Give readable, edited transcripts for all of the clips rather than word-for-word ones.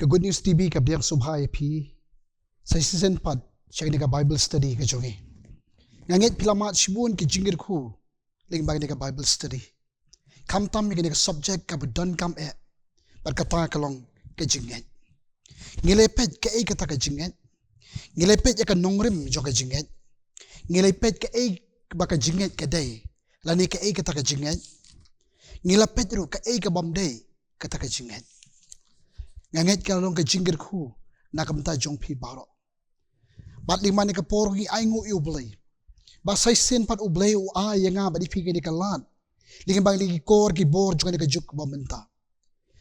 Good News TV ka biang subhay pi sa season 4 siya ni ka Bible study ka jongi. Ngangit pilamat sibun ki jingir ku ling bang ni ka Bible study. Kamtam ni ka subject ka budon kam berkata kalong ka jingit. Ngilepet ka kata ka jingit. Ngilepet ka nongrim jo ka jingit. Ngilepet ka baka jingit ka day. Lani ka kata ka jingit. Ngilapet ru ka ka bamday kata ka jingit. Ngangit ka long ka jingir ku nakamta jong pi baro. Bat lima ni ka porgi aingu ublay. Basay sin pat ublay u ay nga ba di pi ni ka lan. Lingin bang ligi kor ki bor jong ni ka juk bamenta.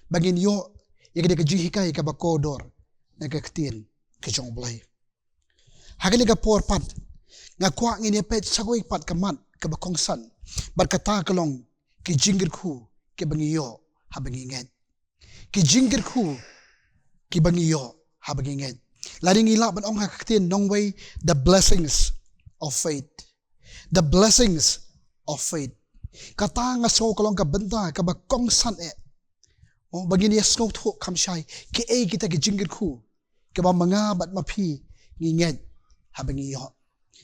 Bangin yo ya ka jihikay ka bakodor na ka ktin ka jong ublay. Hagin ni ka por pat nga kwa ngini pet sagoy pat kamat ka bakongsan. Berkata kalong ki jingir ku ki bangiyo habangingit. Ki jingir ku ki bangiyo habangingit. Laring ila ban ong hakaktin nong way the blessings of faith. The blessings of faith. Kata nga so kalong ka benta ka bakongsan o bagin yes no to kamshay ki kita ki jingir ku ki ba mga bat mapi ngingit habangiyo.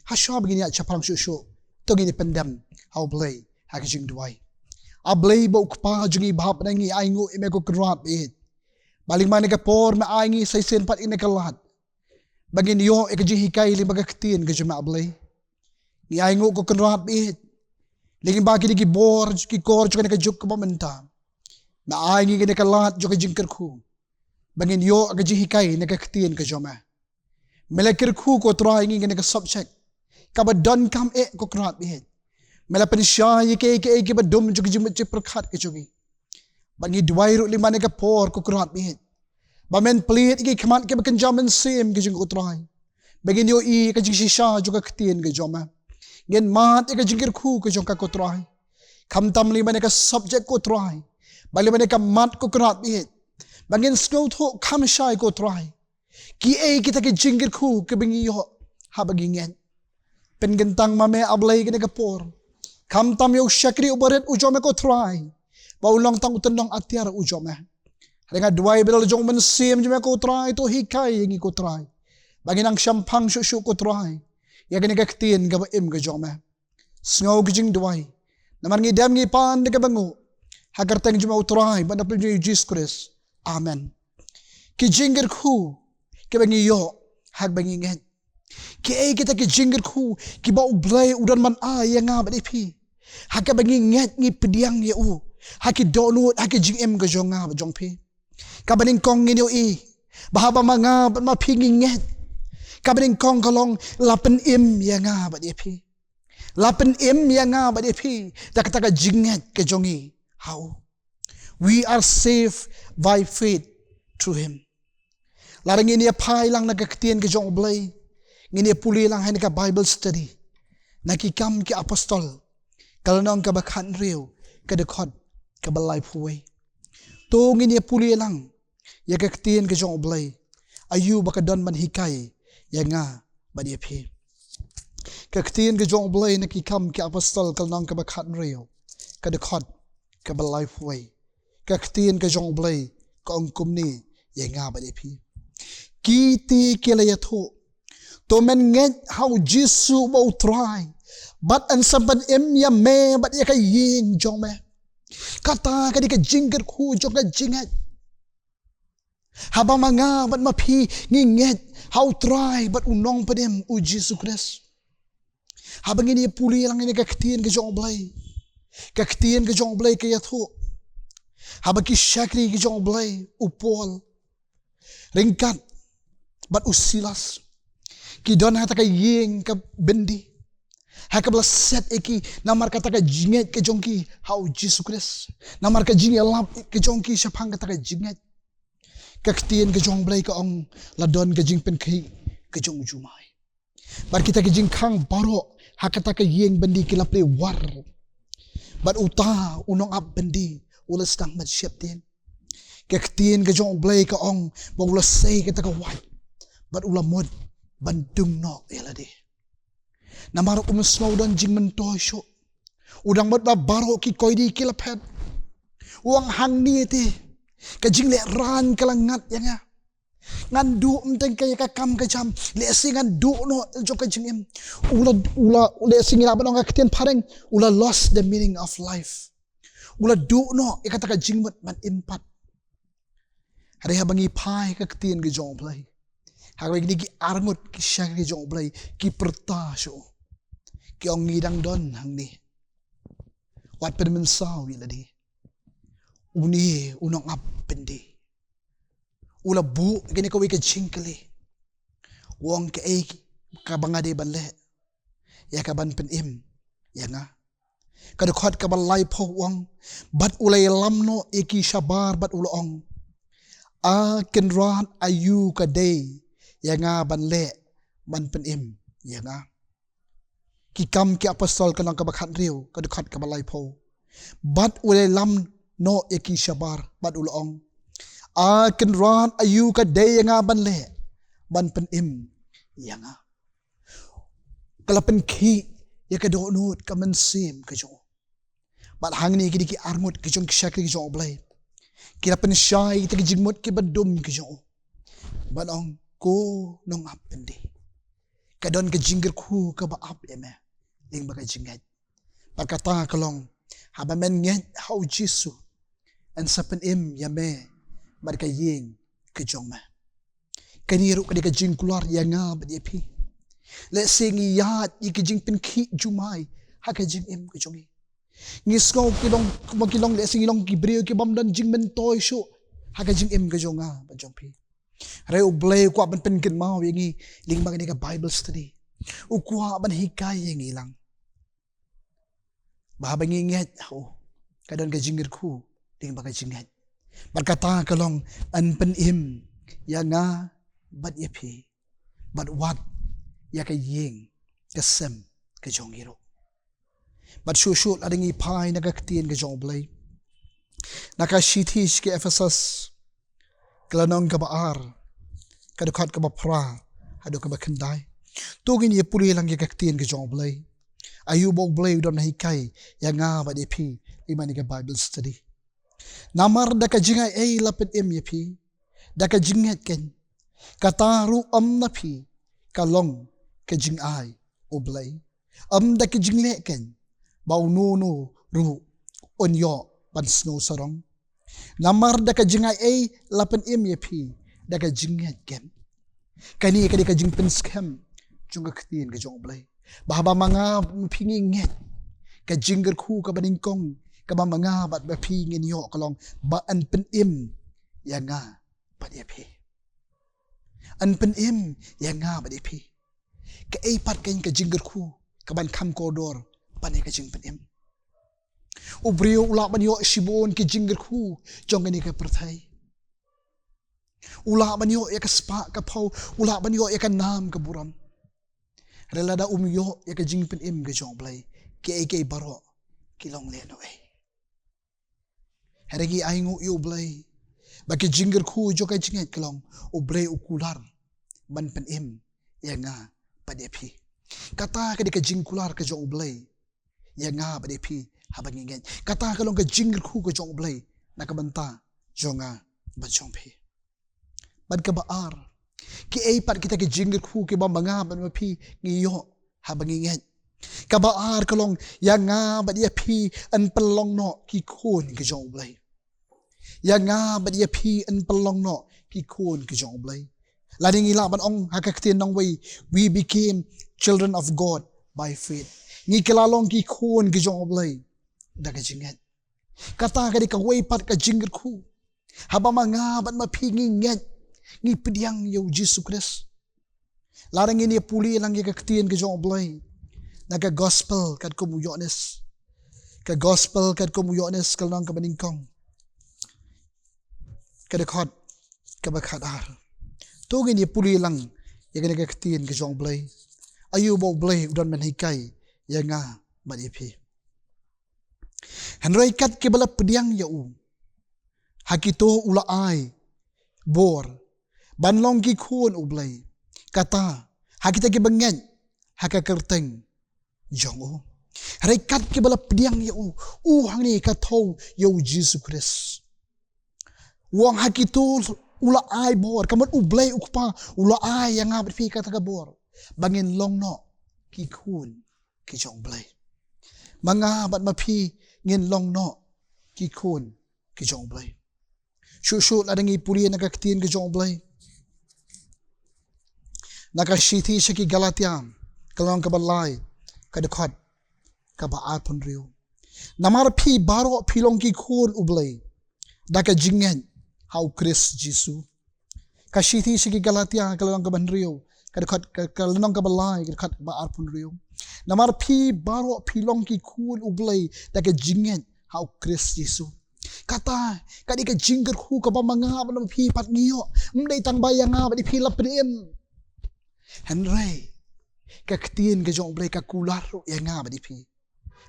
Hasyo bagin ya chaparang susyo to gini pendam how blay hakijing duway. Ablay ba ukpa jungi bahap na ngi aingu ime ko kruat it. Baling man ka por na aingi sa isin pat ina kalat. Bagin yo ikajihikay li magaktin ka juma ablay. Ni aingu ko kruat it. Lingin bagi di kibor ki kor juga ka juk ka menta. Na aingi ka kalat juga jingkir ku. Bagin yo ikajihikay nagaktin ka juma. Melekir ku ko try ngi ka subject. Kabadon kam ko kruat it. Mela penisya ye ke ba dum jugi jimut je perkhat ke jugi. Bangi duai ru lima ne ka por ko kurat bihit. Ba men plit ke khamat ke bakan jaman sim ke jing utrai. Bagin yo ka jing shisha juga ketien ke joma. Gen mat ke jingir khu ke jong ka ko trai. Kam tam lima ne ka subject ko trai. Ba lima ne ka mat ko kurat bihit. Bangin snow tho kam shai ko trai. Ki kita ke jingir khu ke bangi yo ha bagingen. Pen gentang mame ablay ke ne ka por. Kam tam yung syakri ubaret ujome ko try. Baulang tang utendong atiar ujome. Dengan dua bilal jong mensim jome ko try to hikay yung ko try. Bagi nang syampang syusyu ko try. Ya gani kaktin gaba im ga jome. Sngaw gijing duway. Naman ngi dem ngi pan de bangu. Hagar tang jome utray ba napil yung Jesus Christ. Amen. Kijingir ku kibangi yo hag bangingen. Ki kita ki jingir ku ki ba ublay udan man nga ba ipi. Haka bangi nget ngi pediang ye u. Haki donut haki jing em ga jonga ba jong pi. Kabaning kong ngi yo bahaba mga ba mapingi nget. Kabaning kong kalong lapen im ya nga ba ipi. Lapen im ya nga ba ipi. Takataka jinget ke jongi. How? We are saved by faith through him. Larang ini apai lang nagakatien ke jong ublay. Ngini puli lang hay ka Bible study. Nakikam ki apostol. Kalanong kabakhan riyo. Kadakot kabalay puway. To ngini puli lang. Yagaktiin ka jong oblay. Ayu baka don man hikay. Nga badiyapi. Kaktiin ka jong oblay. Nakikam ki apostol. Kalanong kabakhan riyo. Kadakot kabalay puway. Kaktiin ka jong oblay. Kaongkum ni. Nga badiyapi. Kiti kilayato. To men nget how Jesus mau try. But an saban ya me but ya ying jong me. Kata ka di ka jingger ku jong ka jinget. Habang mga but mapi nginget how try but unong pa dem u Jesus Christ. Habang ini puli lang ini kaktiin ka jong blay. Kaktiin ka jong blay kaya to. Habang ki syakri ka jong blay u Paul. Ringkat but usilas. Kidon hata ka ying ka bendi. Hakabla set eki namar kata ka jinget ke jongki how Jesus Christ. Namar ka jinget lap ke jongki syapang kata ka jinget. Kaktiin ke jong blay ka ong ladon ka jing pen ke jong jumay. Bar kita ke jing kang baro hakata ka ying bendi kilapli war. Bar uta unong ap bendi ulas tang mat syaptin. Kaktiin ke jong blay ka ong ulas say kata ka wat. Bar ulamod bandung no elade. Namarok umusmaw dan jing mentosyo. Udang mat baro ki koy di kilapet. Uang hang ni iti. Kajing le ran kalangat yan nga. Ngan du mteng kaya ka kam ka jam le singan du no jo ka jingim ula le singira banong ka kitian pareng ula lost the meaning of life. Ula du no ikata ka jingmut man impat. Hari habangi pai ka kitian ka jong play. Habangi ki arngut ki syak ka jong play ki pertasyo. Ki ong ngidang don hang ni. Wat pen saw ila di. Uni unong ap pendi. Ula bu gini ko wika jingkali. Wong ke ay kabangade banle. Ya kaban pen im. Ya nga. Kadukot kabalay po wong. Bat ulay lamno iki shabar bat uloong. Kenran ayu kaday. Ya nga banle. Man pen im. Ya nga. Kikam ki apostol kanang kabakhan riyo. Kadukot kabalay po. Bat ulay lamno iki shabar bat uloong. Kenran ayu kaday ya nga banle. Man pen im. Ya nga. Kalapan ki. Ya kadonut kamansim kajong. Bat hangni kidi ki armut kajong kisyak kajong oblay. Kalapan syay iti kajingmut ki badum kajong. Banong ko nong apendi. Kadon kajingir ku kabaap eme. Ling baka jingad. Pagkata kalong. Habamen nged hau jisu. An sapen im yame. Marka ying kajong ma. Kaniru kadi kajing kular ya nga badiapi. Let's say ngiyat ikijing pinki jumay. Hakajing im kajongi. Ngiskaw kilong magkilong let's say ngilong kibriyo kibamdan jing mentoy syo. Hakajing im kajonga bajongpi. Ray ublay kwa ban penkin mau yangi ling bang ka Bible study. Ukwa ban hikay yang ilang. Bahabang ngiyat ho. Kadon kajingir ku ling bang kajingat. Berkata kalong an pen im ya nga bad yapi bad wat ya ka ying kasem ka jongiro bad shushu ading ipai nagaktian ka jongblay nakashitish ke Ephesus klanong ka baar kadukhat ka bapra hado ka bakanday tugin ye puli lang yakaktian ka jongblay ayubo blay udam nahikay ya nga bad yapi imani ka Bible study namar da ka jingay ay lapit im yapi da ka jingat ken kataru am na pi kalong ka jing ay oblay am da ka jingle ken bau no ru onyo pan snow sarong namar da ka jingay ay lapit im yapi da ka jingat ken kani ka jing pen scam junga ktin ka jong oblay bahaba mga pinginget ka jingar ku ka baningkong kaba mga bat bapingin yo kalong ba an pen im ya nga bat yapi an pen im ya nga bat yapi ka eipat kain ka jingar ku kaban kam kodor panay ka jing pen im ubriyo ula ban yo shibon ki jingar ku jong ni ka perthai ula ban yo ya ka spa ka pau ula ban yo ya ka nam ka buram relada yo ya ka jing pen im ka jong blay ki baro kilong le no ai heregi aingu yu blay baki jingar ku jo ka jingat kalong oblay ukular ban pen im ya nga padepi kata ka di ka jingkular ka jo oblay ya nga padepi habang ingin kata kalong ka jingar ku ka jo oblay nakabanta jo nga bajongpi bad ka baar ki eipat kita ka jingar ku ki ba mga ban mapi ngiyo habang ingin kabaar kalong ya nga badiapi an pelong no ki kun ki jo oblay ya nga badiapi an pelong no ki kun ki jo oblay lading ila ban ong hakaktin nang way we became children of God by faith ngi kilalong ki kun ki jo oblay daga jingat kata ka di ka way pat ka jingat ku haba mga ban mapingi nget ngi pidyang yo Jesus Christ lading ini puli lang yakaktin ki jo oblay naga gospel kad kumuyones ka gospel kad kumuyones kalnang kabaningkong kadakot kabakadar tugin ye puli lang ya gana kaktin ka jong blay ayu bo blay udan man hikay ya nga madipi hanray kat kibala pediang ya u hakito ula ay bor banlong ki kun u blay kata hakita kibangen hakakerteng jong u hanray kat kibala pediang ya u hang ni katau yo Jesus Christ wong hakito ula ai bor kamot ublay ukpa ula ai yang abad fi kata kabor bangin long no ki kun ki jong blay manga bat mapi ngin long no ki kun ki jong blay shu ladangi puli nakaktin ki jong blay nakashiti shaki Galatia kalong kabalai kadakot kabaa pun riu namar pi baro pilong ki kun ublay daka jingen how Chris Jisu kashiti shaki Galatia kalong kaban riu kadakot kalong kabalai kadakot baa pun riu namar pi baro pilong ki kun ublay daka jingen how Chris Jisu kata kadi ka jingger hu ka pamanga manam pi pat ngiyo mdai tang bayanga badi pi laprim Henry ka ktien ka jong blay ka kular yanga badi pi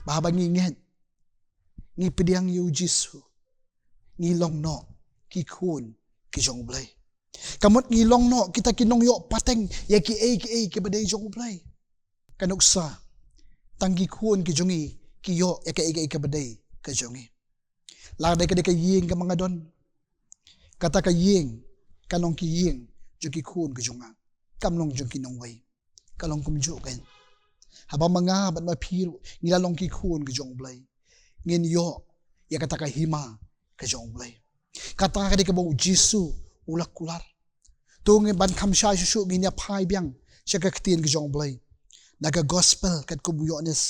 baba ngingen ngi pediang yu Jisu ngi long no ki kun ki jong blay kamot ngi long no kita kinong yo pateng ya ki ke badai jong blay kanuksa tanggi kun ki jongi ki yo ya ke badai ka jongi ladai ka de ying ka mga don kata ka ying kanong ki ying jo ki kun ka jonga kamlong jo ki nong wai kalong kum jo kan haba mga bat ma phiru nilalong ki kun ka jong blay ngin yo ya kata ka hima ka jong blay kata ka de ka bo Jisu ulak kular tung ban kham sha shu ngi ya phai byang sha ka ktien ka jong blay naga gospel kat ko buyones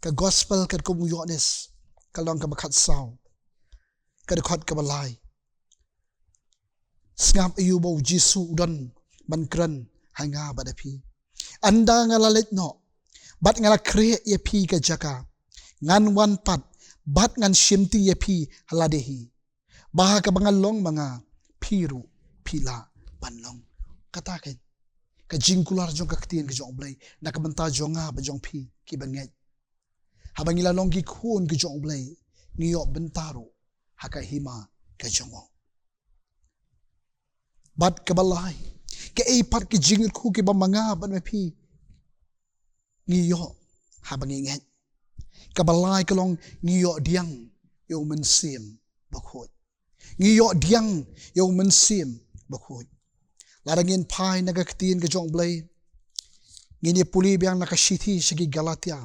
ka gospel kat ko buyones kalong ka bakhat saw kadakot ka balai snap ayu bo Jisu don bankran hanga badapi anda ngalalet no bat ngala kre ye pi ka jaka ngan wan pat bat ngan shimti ye pi haladehi baha ka bangalong mga piru pila banlong kataken ka jingkular jong kaktien ka jong blay nakabanta jonga ba jong pi ki banget habang ilalong ki kun ka jong blay niyo bentaro haka hima ka jongo bat kabalai ke ipat ki jingir ku ki bamanga ban pi niyo habang inget kabalai kalong niyo diang yo mensim bakhot niyo diang yo mensim bakhot larangin pai nagaktin ka jong blay ngini puli biang nakashiti shigi Galatia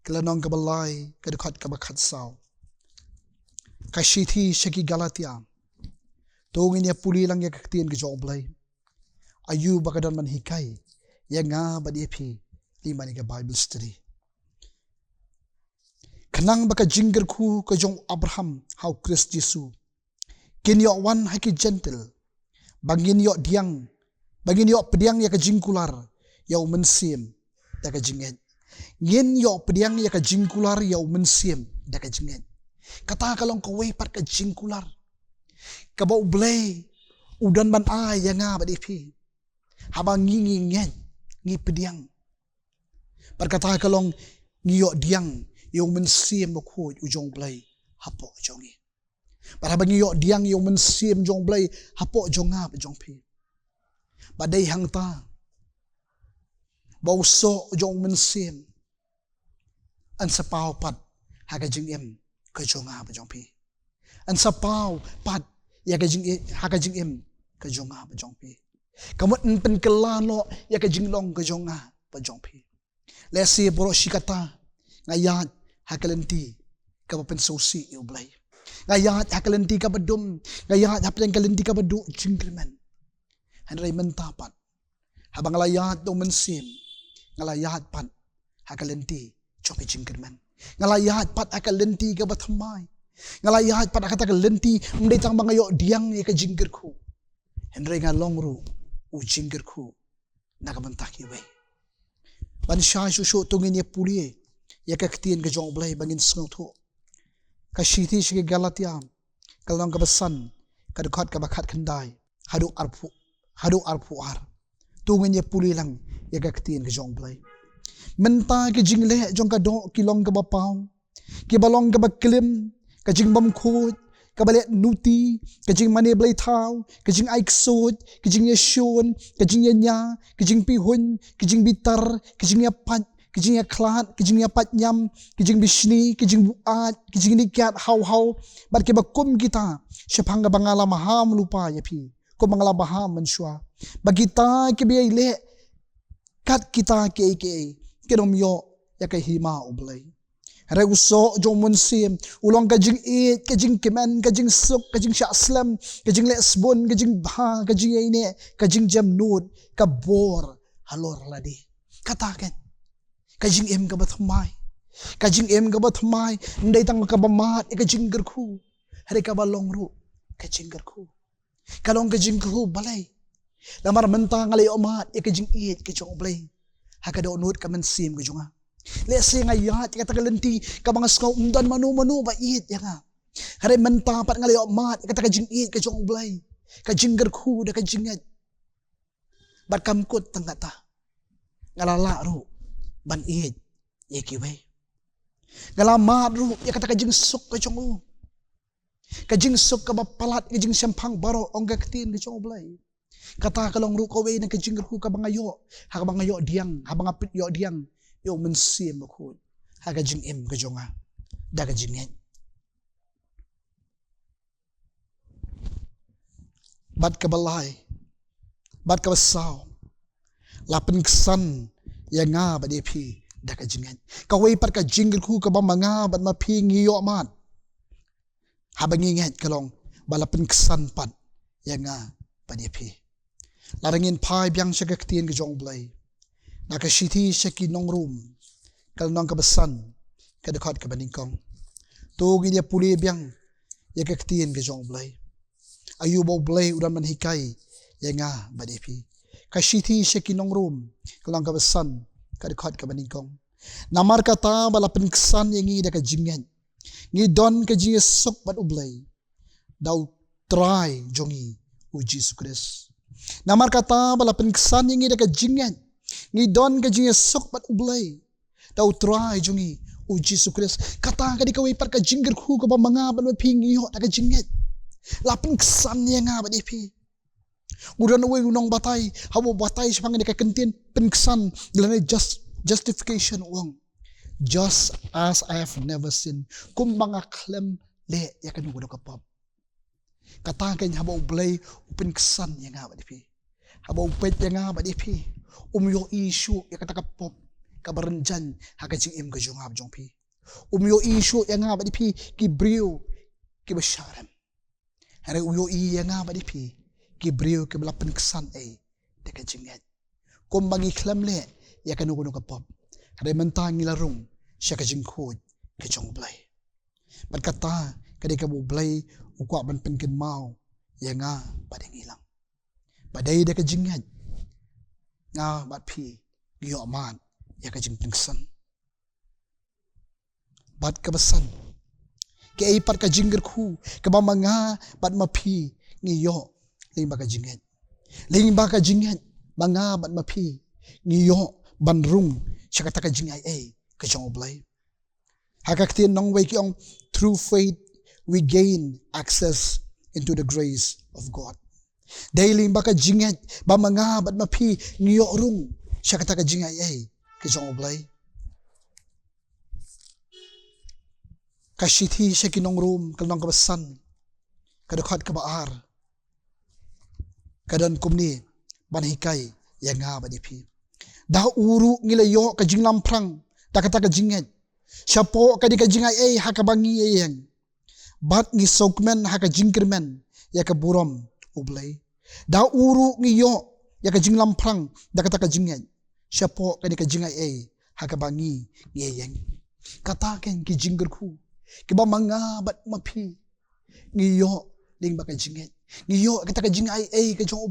kalanong kabalai kadakot kabakhat saw kashiti shigi Galatia tungin ya puli lang ya kaktin ka jong blay ayu bakadan man hikay ya nga badi pi lima ni ka Bible study kanang baka jingger ku ka jong Abraham how Chris Jisu kinyo wan haki gentle bangin yo diang bangin yo pediang ya ka jingkular ya mensim da ka jingen ngin yo pediang ya ka jingkular ya mensim da ka jingen kata kalong ko way pat ka jingkular ka ba blay udan ban ay ya nga ba pi habang ngingen ngi pediang perkata kalong ngiyo diang yung mensim mo ko ujong blay hapo jongi para bang ngiyo diang yung mensim jong blay hapo jonga ba jong pi badai hang ta bauso jong mensim an sa pau pat haga jing em ka jonga ba jong pi an sa pau pat ya ka jing haga jing em ka jonga ba jong pi kamot pen kelano ya ka jing long ka jonga ba jong pi lesi boro shikata ngayat hakalenti ka pa pensosi yo blay ngayat hakalenti ka badum ngayat hapyan kalenti ka badu jingkrimen hanray mentapat habang layat do mensim ngalayat pat hakalenti chopi jingkrimen ngalayat pat hakalenti ka bathamay ngalayat pat akakalenti mday tang mga yo diang ni ka jingkir ko hanray nga longru u jingkir ko nakabantaki way bansha shusho tungin ya pulie ya kaktin ka jong blay bangin snotho ka shiti shige Galatia kalong ka basan kadukhat ka bakhat khandai hadu arpu ar tungin ya puli lang ya kaktin ka jong blay menta ki jingle jong ka do kilong ka bapaw ki balong ka baklim ka jingbam khut ka balet nuti ka jing mane blay thaw ka jing aiksut ka jing yashon ka jing yanya ka jing pihun ka jing bitar ka jing yapat kijing ya klat, kijing ya patnyam, kijing bisni, kijing buat, kijing nikyat hau-hau, bat ke bakum kita, syapang bangala maham lupa ya pi, ko bangala maham mensua. Bagita ke biai le, kat kita ke kedom yo ya ke hima ublay. Hare uso jong munsim, ulong kajing it, kajing kemen, kajing suk, kajing syaslam, kajing lesbon, kajing bah, kajing ine, kajing jamnud, kabor, halor ladi. Katakan, kajing em kabathmai, kajing em kabathmai, ndai tang kabamat, kajing gerku, hare kabalong ru, kajing gerku, kalong kajing gerku balay, lamar mentang alay omat, kajing it, kajing oblay, hakado nut kamansim kajunga. Lese ngayat kata kalenti kabang skaw umdan manu ba it ya nga. Hare mentapat ngalay omat kata kajing it kajong oblay, kajing gerku da kajingat. Barkamkut tangata. Ngalala ru ban it yekiwe. Ngalamat ru ya kata kajing suk kajong u. Kajing suk kabapalat kajing syampang baro ongga ketin kajong oblay. Kata kalong ru kawe na kajing gerku kabangayo, hakabangayo diang, habangapit yo diang. Yo mensim aku, hagajing em kajonga, dagajingan. Bat kabalay, bat kabasaw, lapan kesan yang nga badepi dagajingan. Kawai pat kajingku kabamanga bat mapi ngiyo mat, habangingat kalong balapan kesan pat yang nga badepi. Larangin pai biang syagaktiin kajong blay. Nakasiti siya kinong room, kalnong kabasan, kadakot kabaningkong. Tugi niya puli biyang, yakaktiin kajong blay. Ayubaw blay uran manhikay, yang nga badipi. Kasiti siya kinong room, kalnong kabasan, kadakot kabaningkong. Namar kata balapan kesan yang ngi dakajingan. Ngi don kajingan sok bat ublay. Daw try jongi uji sukres. Namar kata balapan kesan yang ngi dakajingan. Ni don kajing sok pat ublay. Daw try jungi uji sukres. Kata ka di kaway pat kajing gerku ka mga ban maping iyo na kajinget. Lapin kesan niya nga ba dipi. Udan away unong batay. Hawa batay sa pangin kakentin penkesan. Gilana justification uang. Just as I have never seen. Kung mga klem le yakan udo kapap. Kata ka niya hawa ublay upin kesan niya nga ba dipi. Hawa upet niya nga ba dipi. Umyo isu ya kata kapop kabaranjan hakajing im kajong hab jong pi. Umyo isu ya nga ba di pi kibriyo kibasharam. Hare umyo i ya nga ba di pi kibriyo kibalapan kesan ay dekajing yat. Kung mangiklam le ya kanukuno kapop. Hare mentang nilarong siya kajing kod kajong blay. Berkata kadi kabublay ukwa ban penkin mau ya nga bading ilang. Baday dekajing yat. Nga bat pi giyo aman ya kajing pingsan bat kabasan ke ipat kajing gerku kabamanga bat mapi ngiyo limba kajingan manga bat mapi ngiyo banrung siya kata kajing ay kajong oblay hakaktin nong way kiyong through faith we gain access into the grace of God. Daily baka jingat ba mga bat mapi ngiyo rung siya kata ka jingay ay kajong oblay. Kasiti siya kinong room kalnong kabasan kadukhat kabaar kadan kumni banhikay yang nga ba dipi. Dah uru ngilayo kajing lamprang da kata ka jingat siya po kadi ka jingay ay hakabangi ayang bat ngi sokmen hakajingkirmen ya kaburom ublay. Da uru ngiyo ya kajing lamprang da kata kajingan siya po kani kajingay ay hakabangi ngiyeng kataken kijinggerku kiba mga bat mapi ngiyo ling ba kajingan ngiyo kata kajingay ay kajong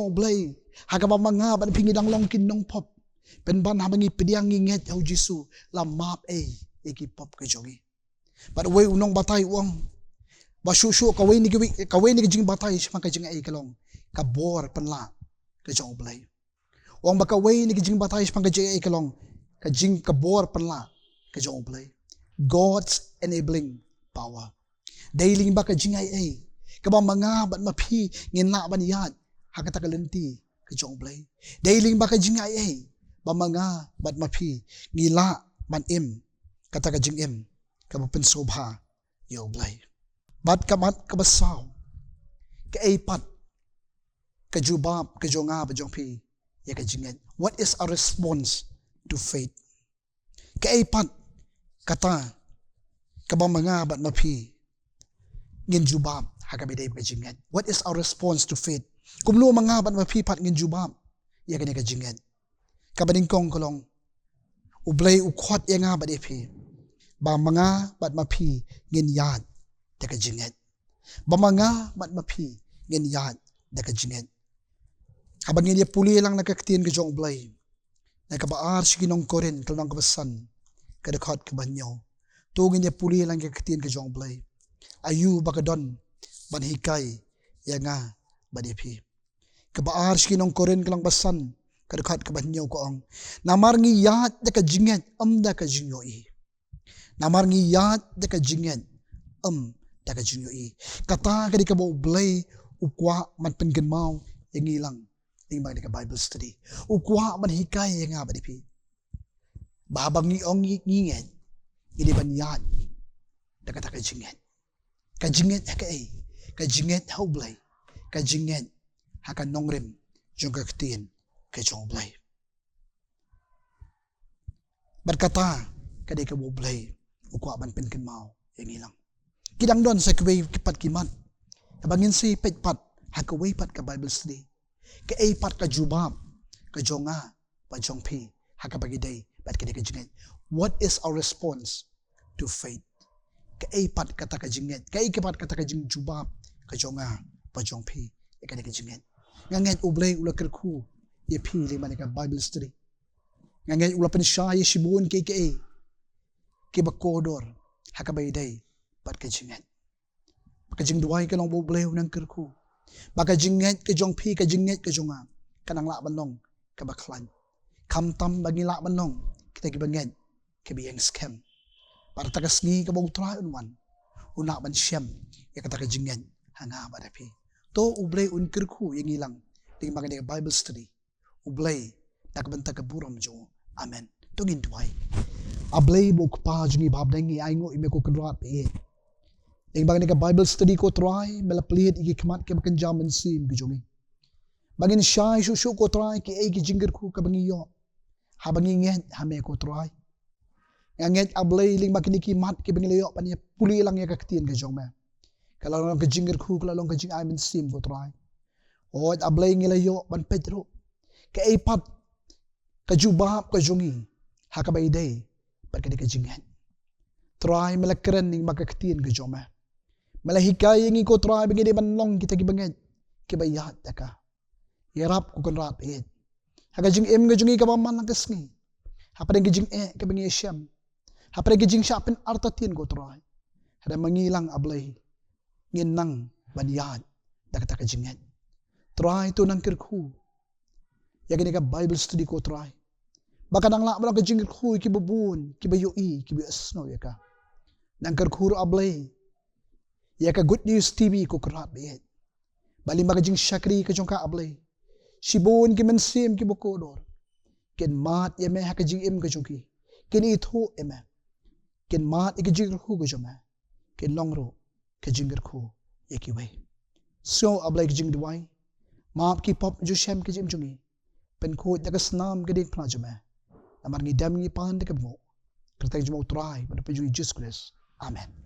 oblay hakaba mga bat pingidang longkin nong pop penban habangi pediang nginget yaw jisu lamap ay ikipop kajongi but way unong batay uang basusyo kaway ni kajing batay siya kajing ay kalong kabor panla kajong oblay. Wang bakaway ni kajing batay siya kajing ay kalong kajing kabor panla kajong oblay. God's enabling power. Daily ba kajing ay kabang mga bat mapi ngina ba niyan hakata kalenti kajong oblay. Daily ba kajing ay bamanga bat mapi ngila ban im kata ka jing im ka pensobha yo blai bat kamat kabasaw ka eipat ka jubab ka jonga ba jongpi ya ka jingen. What is our response to faith? Ka eipat kata ka bamanga bat mapi ngin jubab hakabidai ka jingen. What is our response to faith? Kumlo mga bat mapi pat ngin jubab ya ka jingen. Kabadingkong kolong ublay ukwat ya nga bat epi ba mga bat mapi ngin yad da ka jingen. Ba mga bat mapi ngin yad da ka jingen. Habang ngin ya puli lang nakaktiin ka jong ublay nakabaar si kinong korin kalang kabasan kadakot kabanyaw tugin ya puli lang kakaktiin ka jong ublay ayu bakadon ban hikay ya nga bat epi kabaar si kinong korin kalang basan kadakot kabanyaw ko ang namar ngiyat da ka jingen da ka jingyoi namar ngiyat da ka jingen da ka jingyoi kata ka di ka ublay ukwa man penggenmaw yang ilang ing bang ka Bible study ukwa man hikay yang nga badipi babang ni ong ngingen ini ban yat da kata ka jingen hakai ka jingen haublay ka jingen hakan nongrim jong kaktiin ka jong blay berkata kadai ka blay ukwa ban penggenmaw yang ilang kidang don sa kway kipat kimat kabangin si petpat hakaway pat ka Bible study ka eipat ka jubab ka jonga pa jongpi hakabagiday bat kadai ka jingen. What is our response to faith? Ka eipat kata ka jingen ka ikipat kata ka jing jubab ka jonga pa jongpi kadai ka jingen nganget ublay ulakerku ye pili man ka Bible study nganget ulapan siya ye sibun kay bakodor hakabagiday bat ka jingen kajing duway ka lang bublay ng kerku baka jinget ka jongpi ka jinget ka jonga kanang la banong ka baklan kamtam bagi la banong kita gibanget ka biyang scam para tagas ngi ka bang traon wan una ban syam ya kata ka jinget hanga badapi to ublay unkirku yang ilang ding mga Bible study ublay nakabanta ka buram jo amen tungin duway ablay bo pa jungi babdang ngi aingo ime ko kenrat pe ing bang ka Bible study ko try malaplit iki kamat ke bakan jaman sim gijongi bangin shy shushu ko try ki ay gijingir ko kabangiyo habang inget hame ko try nganget ablay ling makiniki mat ke bangilayo panya puli lang ya kaktiin ka jong me kalau lang gijingir ko kalau lang gijing amin sim ko try o ablay ngilayo ban Pedro ka eipat ka jubab ka jongi hakabay day pat ka jinget try malakran ning makaktiin ka jong me malahikay yang iko try bagi de banlong kita gibanget kibayat ka yarap ko konrat it hagajing em gajing ka man kasngi hapadeng gajing ka bangi syam hapadeng gajing syapin artatin ko try hada mangilang ablay nginang baniyat da kata kajinget try to nang kirku ya gini ka Bible study ko try baka nang la bala gajing kirku kibubun kibayoi kibasno ya ka nang kirku ablay ya ka Good News TV ko kurat bayet bali magajing syakri ka jong ka ablay sibon ki mensim ki bokodor ken mat ya me hakajing im ka jongki ken itho ema ken mat ikajing ku ka joma ken longro ka jingir ku yakiway so ablay kajing duway map ki pop jo shem ka jim jongi pen ko dagas nam gadik pla joma amar ngi dam ngi pan de kabmo kerta jmo try pada peju Jesus Christ amen.